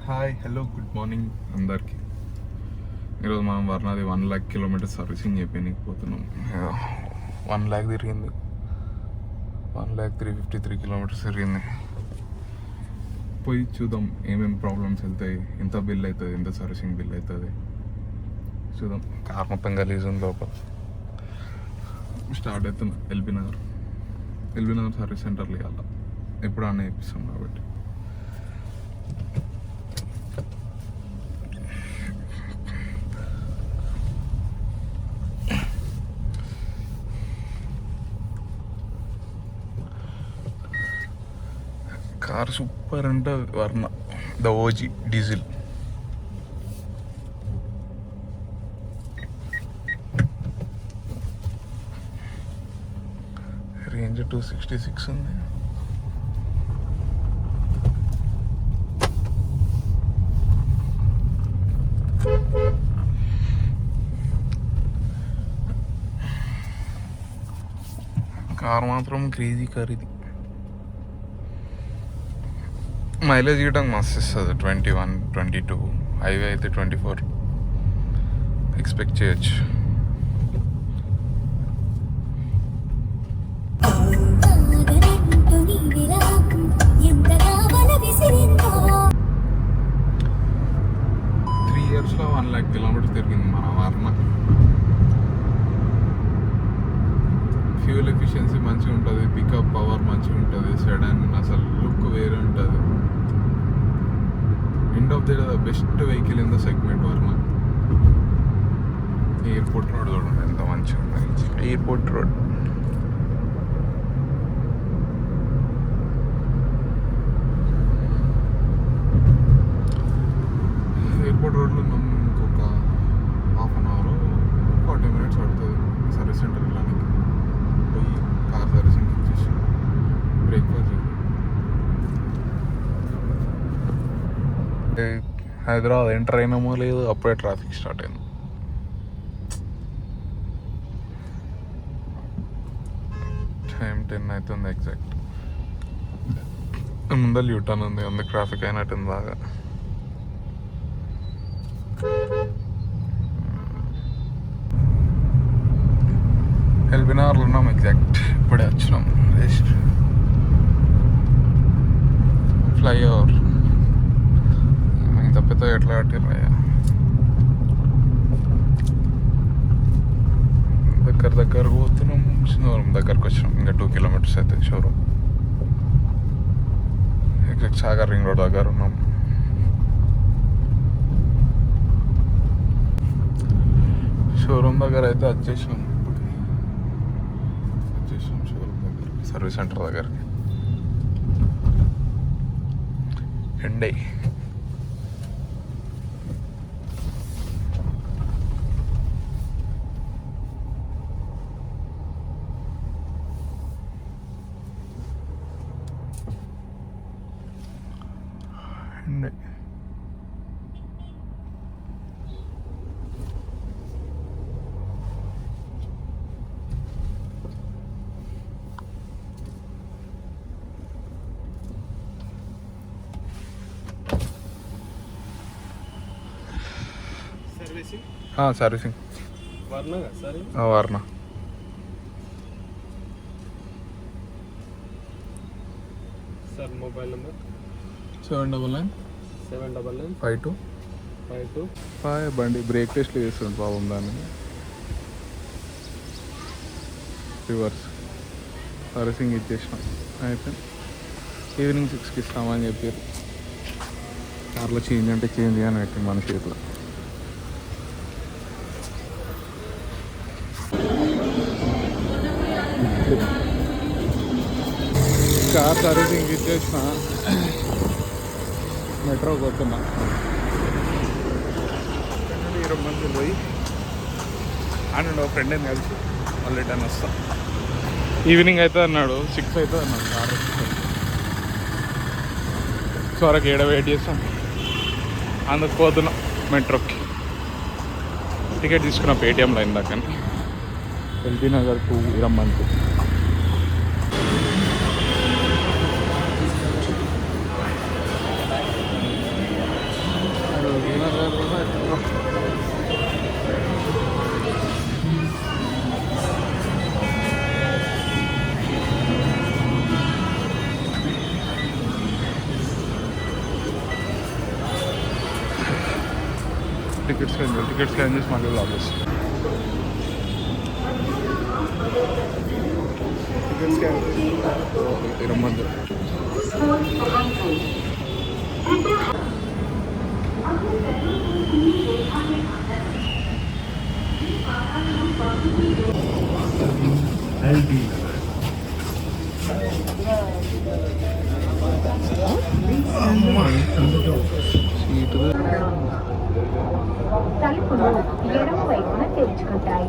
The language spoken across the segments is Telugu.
హాయ్ హలో గుడ్ మార్నింగ్ అందరికి. ఈరోజు మనం వర్ణాది 1,00,000 కిలోమీటర్స్ సర్వీసింగ్ చెప్పిపోతున్నాం. 1,00,000 తిరిగింది, 1,0353 కిలోమీటర్స్ తిరిగింది. పోయి చూద్దాం ఏమేమి ప్రాబ్లమ్స్ వెళ్తాయి, ఎంత బిల్ అవుతుంది, ఎంత సర్వీసింగ్ బిల్ అవుతుంది చూద్దాం. కార్ మొత్తం గలీజ్ ఉంది లోపల. స్టార్ట్ అవుతున్నా ఎల్బీ నగర్ సర్వీస్ సెంటర్లో ఇవ్వాలి. ఎప్పుడు అన్నీ ఇప్పిస్తాం కాబట్టి. కార్ సూపర్ అంటే వర్ణ ద ఓజీ డీజిల్. రేంజ్ 266 ఉంది. కార్ మాత్రం క్రేజీ కార్ ఇది. మైలేజ్ ఇవ్వడం మస్తు ఇస్తుంది, 21, 22. హైవే అయితే 24 ఎక్స్పెక్ట్ చేయొచ్చు. త్రీ ఇయర్స్లో 1,00,000 కిలోమీటర్స్ తిరిగింది మన వర్ణ. ఫ్యూల్ ఎఫిషియన్సీ మంచిగా ఉంటుంది, పికప్ పవర్ మంచిగా ఉంటుంది, సెడాన్ అసలు లుక్ వేరే ఉంటుంది. End of the best vehicle in the segment వర్ణ. ఎయిర్పోర్ట్ రోడ్ చూడండి ఎంత మంచిగా ఉంది. ఎయిర్పోర్ట్ రోడ్ రోడ్లో ఇంకొక ½ అన్ అవర్ 40 మినిట్స్ పడుతుంది సర్వీస్ సెంటర్ వెళ్ళడానికి. పోయి కార్ సర్వీసింగ్ ఇచ్చేసి బ్రేక్ఫాస్ట్. హైదరాబాద్ ఎంటర్ అయినామో లేదు అప్పుడే ట్రాఫిక్ స్టార్ట్ అయింది. టైం 10 అవుతుంది ఎగ్జాక్ట్. ముందర యూటర్న్ ఉంది, అందుకు ట్రాఫిక్ అయినట్టుంది బాగా. ఎల్బీ నగర్లో ఉన్నాం ఎగ్జాక్ట్. ఇప్పుడే వచ్చినాం. ఫ్లైఓవర్ ఇంత పెద్ద ఎట్లా కట్టిర్రయ్యా. దగ్గర పోతున్నాం. షోరూమ్ దగ్గరకు వచ్చినాం. ఇంకా 2 కిలోమీటర్స్ అయితే showroom. Exact Sagar ring road దగ్గర ఉన్నాం. షోరూమ్ దగ్గర అయితే వచ్చేసినాం. షోరూమ్ దగ్గర సర్వీస్ సెంటర్ దగ్గరికి. ఎండే సర్వీసింగ్ వర్ణ. సార్ మొబైల్ నెంబర్ 799 బండి బ్రేక్ టెస్ట్లు చేస్తుంది పాపం. దాన్ని రివర్స్ సర్వీసింగ్ ఇచ్చేసినాం. అయితే ఈవినింగ్ 6కి ఇస్తామని చెప్పారు. కార్లో చేంజ్ అంటే చేంజ్ అని పెట్టి మన చేతిలో. కార్ సర్వీసింగ్ ఇచ్చేసిన మెట్రో పోతున్నా. 20 మంది పోయి అండ్ ఒక ఫ్రెండ్ అని కలిసి మళ్ళీ రిటర్న్ వస్తాం. ఈవినింగ్ అయితే అన్నాడు, 6 అయితే అన్నాడు. కార్ సో వరకు ఏడ వెయిట్ చేస్తాం. అందుకు పోతున్నాం మెట్రోకి. టికెట్ తీసుకున్న పేటిఎంలో ఇందాకని. ఎల్బీ నగర్ టు ఇరమ్మంతి. టికెట్స్ స్కాన్ చేసి మళ్ళీ లాగ్ చేస్తాం. టికెట్ స్కాన్ 20 మంది. సీటు తలుపులు ఎడమ వైపున తెరుచుకుంటాయి.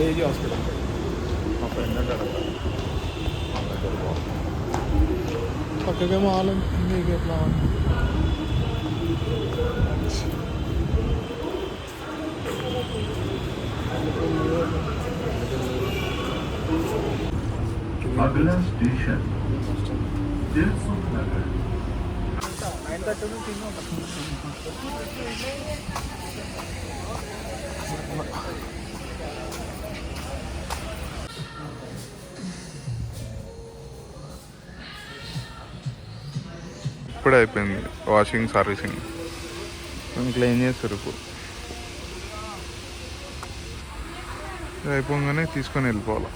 ఏజీ హాస్పిటల్ మా ఫ్రెండ్ అంటాడు పక్కకేమో ఆలం మీకు ఎట్లా अगला स्टेशन दिलसुख नगर। ఇప్పుడే అయిపోయింది వాషింగ్ సర్వీసింగ్. క్లీన్ చేస్తారు ఇప్పుడు. అయిపోగానే తీసుకొని వెళ్ళిపోవాలి.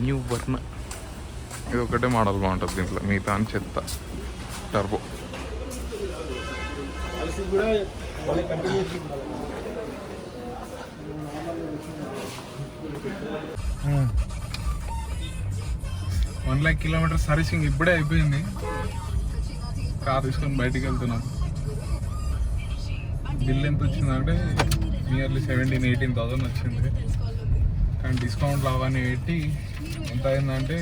న్యూ వర్ణ ఇది ఒకటే మోడల్ బాగుంటుంది దీంట్లో, మిగతా అని చెత్త. Turbo one lakh kilometre servicing ఇప్పుడే అయిపోయింది. కార్ తీసుకొని బయటికి వెళ్తున్నాం. బిల్ ఎంత వచ్చిందంటే నియర్లీ 17,000-18,000 వచ్చింది. కానీ డిస్కౌంట్లు అవన్నీ పెట్టి ఎంత అయిందంటే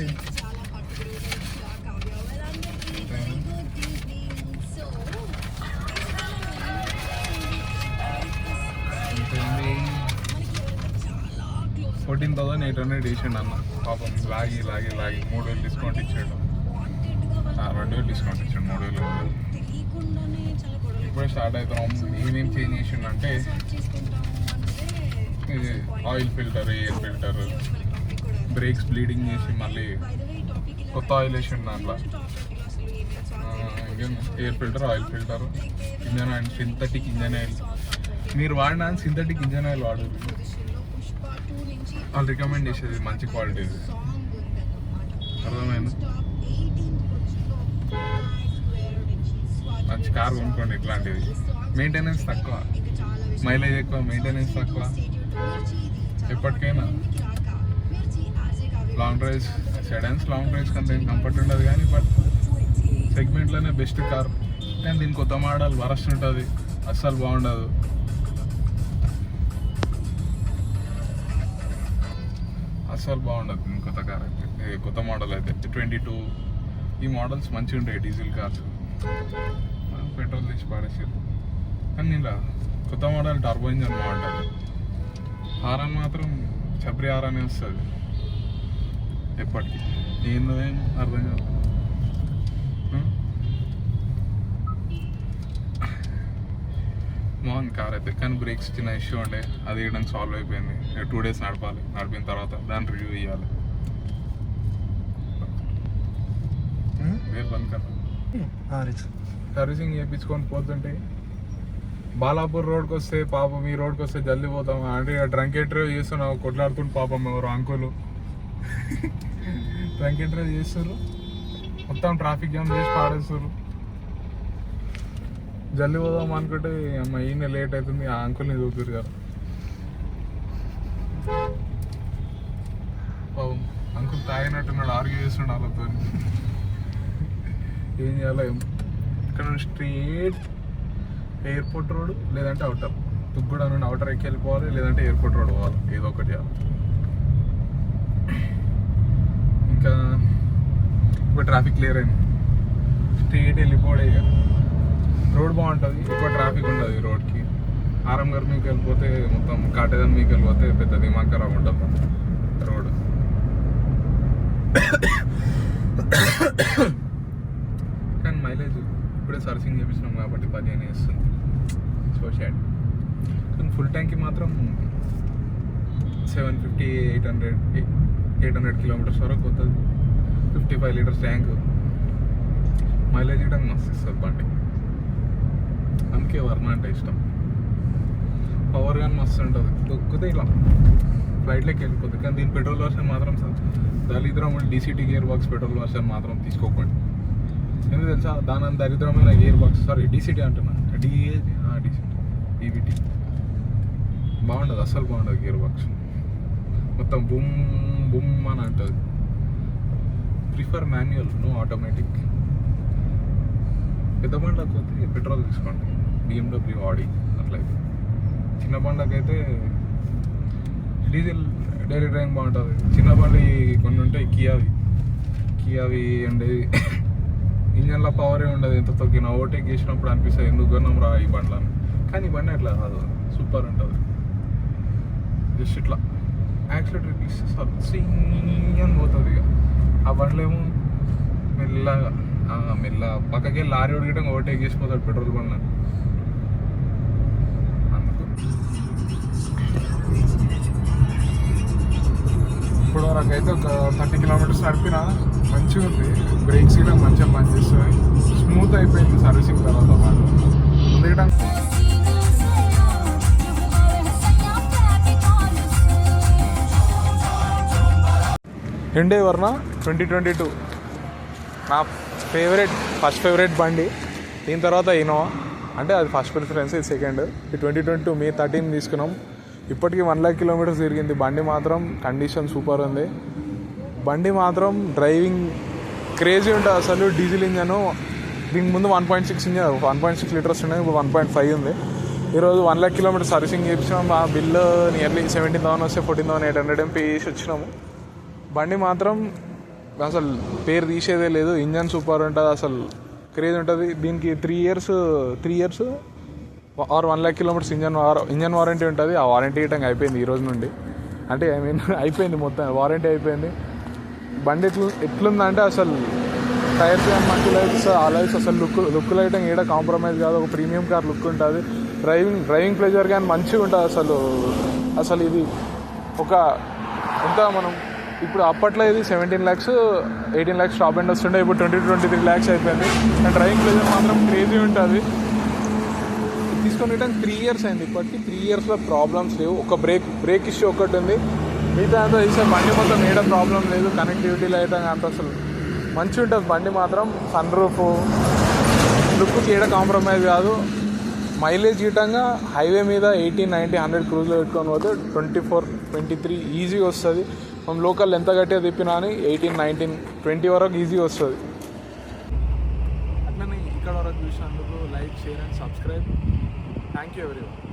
14,800 వేసిండు అన్న. పాపం లాగి 3,000 డిస్కౌంట్ ఇచ్చాడు. 2,000 డిస్కౌంట్ ఇచ్చాడు. 3,000 ఇప్పుడే స్టార్ట్ అవుతున్నాం. ఏమేమి చేంజ్ చేసిండంటే ఇది oil filter, air filter, brakes bleeding చేసి మళ్ళీ కొత్త ఆయిల్ వేసిండు దాంట్లో. Air filter, oil filter, engine oil, synthetic engine oil. మీరు వాడిన సింథటిక్ ఇంజన్ ఆయిల్ వాడు. వాళ్ళు రికమెండ్ చేసేది మంచి క్వాలిటీది. అర్థమైంది? మంచి కార్ కొనుక్కోండి. ఇట్లాంటివి మెయింటెనెన్స్ తక్కువ, మైలేజ్ ఎక్కువ, మెయింటెనెన్స్ తక్కువ. ఎప్పటికైనా long drives, sedans long drives కంటే కంఫర్ట్ ఉండదు కానీ బట్ సెగ్మెంట్లోనే బెస్ట్ కార్. కానీ దీని కొత్త మోడల్ వరస్ట్ ఉంటుంది, అస్సలు బాగుండదు. అస్సలు బాగుండదు దీని కొత్త కార్ అయితే. కొత్త మోడల్ అయితే 22 ఈ మోడల్స్ మంచిగా ఉంటాయి. డీజిల్ కార్స్ పెట్రోల్ తీసి పాడేసారు. కానీ ఇలా కొత్త మోడల్ టర్బో ఇంజన్ బాగుంటుంది. హారన్ మాత్రం చబ్రి హారనే వస్తుంది ఎప్పటికీ. ఏందో అర్థం కాదు. బాగుంది కార్ అయితే. కానీ బ్రేక్స్ చిన్న ఇష్యూ ఉండే, అది వేయడానికి సాల్వ్ అయిపోయింది. 2 days నడపాలి. నడిపిన తర్వాత దాన్ని రివ్యూ ఇవ్వాలి. బంద్ కదా సర్వీసింగ్ చేయించుకొని పోతుంటే బాలాపూర్ రోడ్కి వస్తే పాపం ఈ రోడ్కి వస్తే జల్దీ పోతాం అంటే డ్రంక్ అండ్ డ్రైవ్ చేస్తున్నావు. కొట్లాడుతుంటే పాపం ఎవరు అంకులు డ్రంక్ అండ్ డ్రైవ్ చేస్తారు. మొత్తం ట్రాఫిక్ జామ్ చేసి పాడేస్తారు. జల్దీ పోదాం అనుకుంటే అమ్మ ఈయన లేట్ అవుతుంది. ఆ అంకుల్ని చూపిరు కదా పాపం. అంకుల్ తాగినట్టున్నాడు, ఆర్గ్యూ చేస్తున్నాడు వాళ్ళతో. ఏం చేయాలో ఇక్కడ స్ట్రేట్ ఎయిర్పోర్ట్ రోడ్ లేదంటే అవుటర్, తుగ్గూడ నుండి అవుటర్ ఎక్కి వెళ్ళిపోవాలి, లేదంటే ఎయిర్పోర్ట్ రోడ్ పోవాలి. ఏదో ఒకటి చేయాలి. ఇంకా ఇప్పుడు ట్రాఫిక్ క్లియర్ అయింది. స్ట్రేట్ వెళ్ళిపోవడే. ఇక రోడ్ బాగుంటుంది, ఎక్కువ ట్రాఫిక్ ఉండదు ఈ రోడ్కి. ఆరంగర్ మీకు వెళ్ళిపోతే మొత్తం కాటేదాన్ మీకు వెళ్ళిపోతే పెద్ద దిమాగ్ ఖరాబ్ ఉంటుంది రోడ్. కానీ మైలేజ్ ఇప్పుడే సర్వీసింగ్ చేపించినాం కాబట్టి 15 ఇస్తుంది. సో షాడ్. కానీ ఫుల్ ట్యాంక్కి మాత్రం 750 800 కిలోమీటర్స్ వరకు పోతుంది. 55 లీటర్స్ ట్యాంక్. మైలేజ్ కూడా మస్తు ఇస్తుంది బండి. అందుకే వర్ణ అంటే ఇష్టం. పవర్ కానీ మస్తు ఉంటుంది, దొక్కితే ఇలా ఫ్లైట్లోకి వెళ్ళిపోతుంది. కానీ దీని పెట్రోల్ వర్షన్ మాత్రం దరిద్రమైన DCT gear box petrol version మాత్రం తీసుకోకండి. ఎందుకు తెలుసా, దాని దరిద్రమైన గేర్ బాక్స్, సారీ డీసీటీ అంటున్నా, డీసీటీ ఈవీటీ బాగుండదు, అస్సలు బాగుండదు గేర్ బాక్స్. మొత్తం బుమ్ బుమ్ అని అంటుంది. Prefer manual, no automatic. పెద్ద బండ్లకు అయితే పెట్రోల్ తీసుకోండి, BMW, ఆడి అట్లయితే. చిన్న బండ్లకైతే డీజిల్ డైలీ డ్రైవింగ్ బాగుంటుంది. చిన్న బండి కొన్ని ఉంటాయి, కియావి ఉండేది, ఇంజన్లో పవరే ఉండదు. ఎంత తొక్కినా ఓవర్టేక్ చేసినప్పుడు అనిపిస్తుంది ఎందుకు కొన్నాం రా ఈ బండ్లను. కానీ ఈ బండి అట్లా కాదు, సూపర్ ఉంటుంది. జస్ట్ ఇట్లా యాక్సిలేటర్ ఇస్తే అని పోతుంది. ఇక ఆ బండ్లేమో మెల్లగా పక్కకి లారీ ఉడిగటం ఓవర్టేక్ చేసిపోతాడు పెట్రోల్ బండ్లను. అందుకు ఇప్పుడు వరకు అయితే ఒక 30 కిలోమీటర్స్ నడిపినా మంచిగా ఉంది. బ్రేక్స్ కూడా మంచిగా పనిచేస్తుంది. స్మూత్ అయిపోయింది సర్వీసింగ్ తర్వాత బండి. ఎందుకంటే హ్యుండై వర్ణ 2022 నా ఫస్ట్ ఫేవరెట్ బండి. దీని తర్వాత ఇన్నోవా, అంటే అది ఫస్ట్ ప్రిఫరెన్స్, ఇది సెకండ్. ఈ 2022 May 13 తీసుకున్నాం. ఇప్పటికీ 1 lakh కిలోమీటర్స్ తిరిగింది. బండి మాత్రం కండిషన్ సూపర్ ఉంది. బండి మాత్రం డ్రైవింగ్ క్రేజీ ఉంటుంది అసలు. డీజిల్ ఇంజను, దీనికి ముందు 1.6 ఇంజన్ 1.6 లీటర్స్ ఉన్నాయి, ఇప్పుడు 1.5 ఉంది. ఈరోజు 1 lakh కిలోమీటర్స్ సర్వీసింగ్ చేయించినాం. ఆ బిల్లు నియర్లీ 17,000 వస్తే 14,800 పే చేసి వచ్చినాము. బండి మాత్రం అసలు పేరు తీసేదే లేదు. ఇంజన్ సూపర్ ఉంటుంది, అసలు క్రేజ్ ఉంటుంది. దీనికి 3 years or 1 lakh kilometres engine warranty ఉంటుంది. ఆ వారంటీ ఇవ్వడం అయిపోయింది ఈ రోజు నుండి. అంటే అయిపోయింది, మొత్తం వారంటీ అయిపోయింది. బండి ఎట్లుందంటే అసలు టైర్స్ కానీ మంచి లైట్స్, ఆ లైట్స్ అసలు లుక్ లైటింగ్ ఏడా కాంప్రమైజ్ కాదు. ఒక ప్రీమియం కార్ లుక్ ఉంటుంది. డ్రైవింగ్ ప్లెజర్ కానీ మంచిగా ఉంటుంది అసలు ఇది ఒక ఎంత మనం ఇప్పుడు అప్పట్లో ఇది 17 lakhs 18 lakhs టాప్ ఎండ్ వస్తుండే, ఇప్పుడు 20-23 lakhs అయిపోయింది. అండ్ డ్రైవింగ్ ప్లెజర్ మాత్రం క్రేజీ ఉంటుంది. తీసుకొని 3 years అయింది. ఇప్పటికి 3 yearsలో ప్రాబ్లమ్స్ లేవు. ఒక బ్రేక్ ఇష్యూ ఒకటి ఉంది, మిగతా అంతా తీసే బండి మొత్తం ఏడా ప్రాబ్లం లేదు. కనెక్టివిటీ లైట్ అంత అసలు మంచిగా ఉంటుంది బండి మాత్రం. సన్ రూఫ్ లుక్కి ఏడా కాంప్రమైజ్ కాదు. మైలేజ్ గీటంగా హైవే మీద 80, 90, 100 క్రూజ్లో పెట్టుకొని పోతే 24-23 ఈజీ వస్తుంది. మనం లోకల్ ఎంత గట్టిగా తిప్పినా అని 18, 19, 20 వరకు ఈజీ వస్తుంది. అట్లనే ఇక్కడ వరకు చూసినందుకు like, share and subscribe. Thank you everyone.